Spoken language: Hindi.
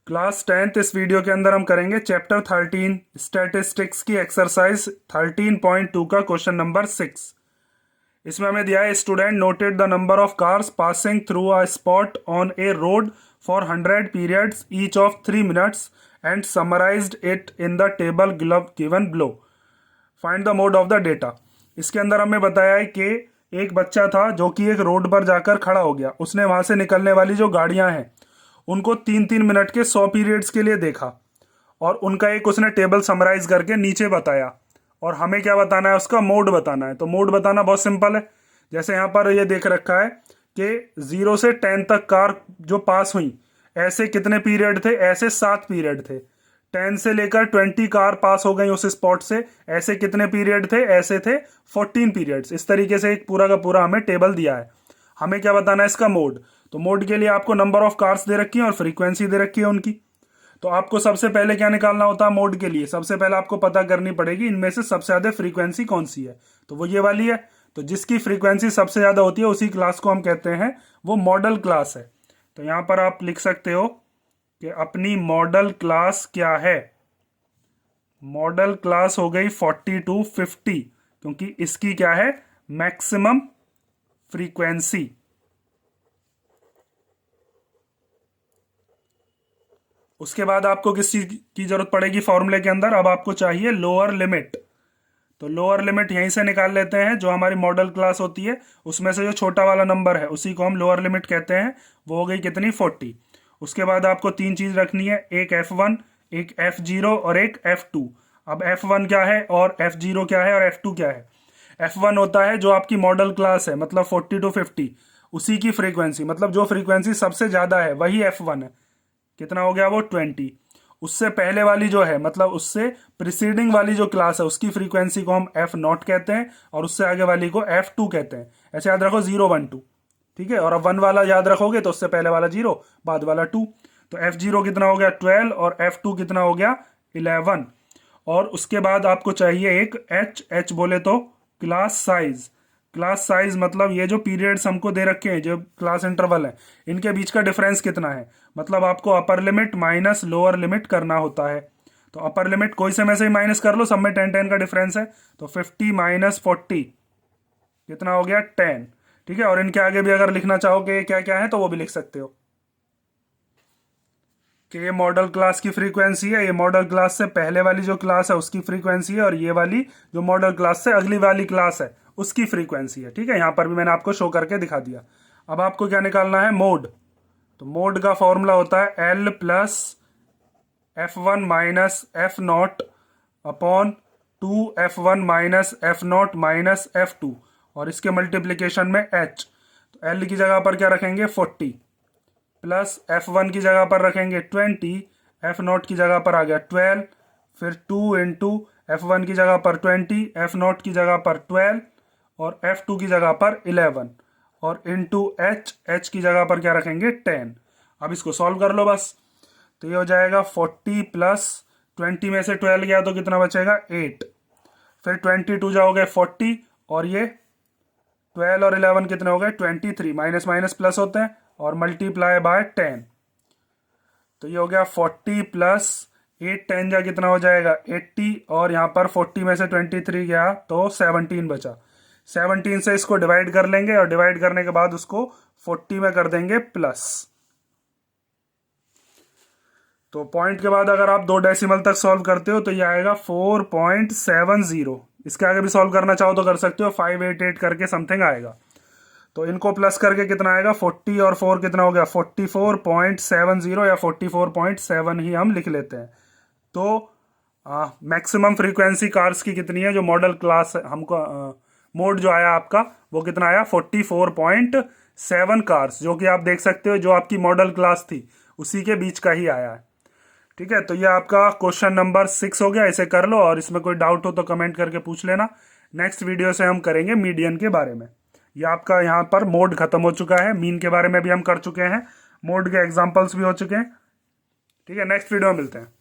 क्लास 10th इस वीडियो के अंदर हम करेंगे चैप्टर 13 स्टैटिस्टिक्स की एक्सरसाइज 13.2 का क्वेश्चन नंबर 6। इसमें हमें दिया है student noted the number of cars passing through a spot on A road for 100 periods each of 3 minutes and summarised it in the table given below. Find the mode of the data. इसके अंदर हमें बताया है कि एक बच्चा था जो कि एक रोड पर जाकर खड़ा हो गया। उसने वहां से निकलने वाली जो गाड़ियां हैं उनको 3-3 मिनट के 100 पीरियड्स के लिए देखा और उनका एक उसने टेबल समराइज करके नीचे बताया। और हमें क्या बताना है, उसका मोड बताना है। तो मोड बताना बहुत सिंपल है। जैसे यहाँ पर ये देख रखा है कि 0 से 10 तक कार जो पास हुई, ऐसे कितने पीरियड थे, ऐसे 7 पीरियड थे। 10 से लेकर 20 कार पास हो गई उस स्पॉट से, ऐसे कितने पीरियड थे, ऐसे थे 14 पीरियड्स। इस तरीके से एक पूरा का पूरा हमें टेबल दिया है। हमें क्या बताना है, इसका मोड। तो मोड के लिए आपको नंबर ऑफ कार्स दे रखी है और फ्रीक्वेंसी दे रखी है उनकी। तो आपको सबसे पहले क्या निकालना होता है मोड के लिए, सबसे पहले आपको पता करनी पड़ेगी इनमें से सबसे ज्यादा फ्रीक्वेंसी कौन सी है। तो वो ये वाली है। तो जिसकी फ्रीक्वेंसी सबसे ज्यादा होती है उसी क्लास को हम कहते हैं वो मॉडल क्लास है। तो यहां पर आप लिख सकते हो कि अपनी मॉडल क्लास क्या है। मॉडल क्लास हो गई 40 to 50, क्योंकि इसकी क्या है, मैक्सिमम फ्रीक्वेंसी। उसके बाद आपको किस चीज की जरूरत पड़ेगी फॉर्मूले के अंदर, अब आपको चाहिए लोअर लिमिट। तो लोअर लिमिट यहीं से निकाल लेते हैं। जो हमारी मॉडल क्लास होती है उसमें से जो छोटा वाला नंबर है उसी को हम लोअर लिमिट कहते हैं। वो हो गई कितनी, 40। उसके बाद आपको 3 चीज रखनी है, एक F1, एक F0 और एक F2। अब F1 क्या है और F0 क्या है और F2 क्या है। F1 होता है जो आपकी मॉडल क्लास है, मतलब 40 to 50, उसी की फ्रीक्वेंसी, मतलब जो फ्रीक्वेंसी सबसे ज्यादा है वही F1 है। कितना हो गया वो, 20। उससे पहले वाली जो है, मतलब उससे प्रिसीडिंग वाली जो क्लास है उसकी फ्रीक्वेंसी को हम F0 कहते हैं और उससे आगे वाली को F2 कहते हैं। ऐसे याद रखो, 0 1 2। ठीक है। और अब 1 वाला याद रखोगे तो उससे पहले वाला 0, बाद वाला 2। तो F0 कितना हो गया, 12, और F2 कितना हो गया, 11। और उसके बाद आपको चाहिए एक H बोले तो क्लास साइज। क्लास साइज मतलब ये जो पीरियड्स हमको दे रखे हैं, जो क्लास इंटरवल है, इनके बीच का डिफरेंस कितना है। मतलब आपको upper limit minus lower limit करना होता है। तो अपर लिमिट कोई से में से ही माइनस कर लो, सब में 10 10 का डिफरेंस है। तो 50 माइनस 40 कितना हो गया, 10। ठीक है। और इनके आगे भी अगर लिखना चाहो कि क्या क्या है तो वो भी लिख सकते हो कि ये मॉडल क्लास की फ्रीक्वेंसी है, ये मॉडल क्लास से पहले वाली जो क्लास है उसकी फ्रीक्वेंसी है, और ये वाली जो मॉडल क्लास से अगली वाली क्लास है उसकी फ्रीक्वेंसी है। ठीक है। यहां पर भी मैंने आपको शो करके दिखा दिया। अब आपको क्या निकालना है, मोड। तो मोड का फॉर्मूला होता है L plus F1 minus F0 upon 2F1 minus F0 minus F2, और इसके मल्टीप्लीकेशन में H। तो L की जगह पर क्या रखेंगे, 40, प्लस F1 की जगह पर रखेंगे 20, F0 की जगह पर आ गया 12, फिर 2 इंटू F1 की जगह पर 20, F0 की जगह पर 12 और F2 की जगह पर 11, और इंटू H की जगह पर क्या रखेंगे, 10। अब इसको सॉल्व कर लो बस। तो ये हो जाएगा 40 प्लस 20 में से 12 गया तो कितना बचेगा, 8। फिर 22 जाओगे 40, और ये 12 और 11 कितने हो गए, 23। माइनस माइनस प्लस होते हैं, और मल्टीप्लाई बाय 10। तो ये हो गया 40 प्लस 8, 10 जा कितना हो जाएगा, 80। और यहाँ पर 40 में से 23 गया तो 17 बचा। 17 से इसको डिवाइड कर लेंगे, और डिवाइड करने के बाद उसको 40 में कर देंगे प्लस। तो पॉइंट के बाद अगर आप 2 डेसिमल तक सॉल्व करते हो तो ये आएगा 4.70। इसके आगे भी सॉल्व करना चाहो तो कर सकते हो, 588 करके समथिंग आएगा। तो इनको प्लस करके कितना आएगा, 40 और 4 कितना हो गया, 44.70 या 44.7 ही हम लिख लेते हैं। तो मैक्सिमम फ्रीक्वेंसी कार्स की कितनी है जो मॉडल क्लास हमको, मोड जो आया आपका वो कितना आया, 44.7 कार्स, जो कि आप देख सकते हो जो आपकी मॉडल क्लास थी उसी के बीच का ही आया है। ठीक है। तो ये आपका क्वेश्चन नंबर 6 हो गया। इसे कर लो, और इसमें कोई डाउट हो तो कमेंट करके पूछ लेना। नेक्स्ट वीडियो से हम करेंगे मीडियन के बारे में। ये आपका यहाँ पर मोड खत्म हो चुका है, मीन के बारे में भी हम कर चुके हैं, मोड के एग्जांपल्स भी हो चुके हैं। ठीक है। नेक्स्ट वीडियो में मिलते हैं।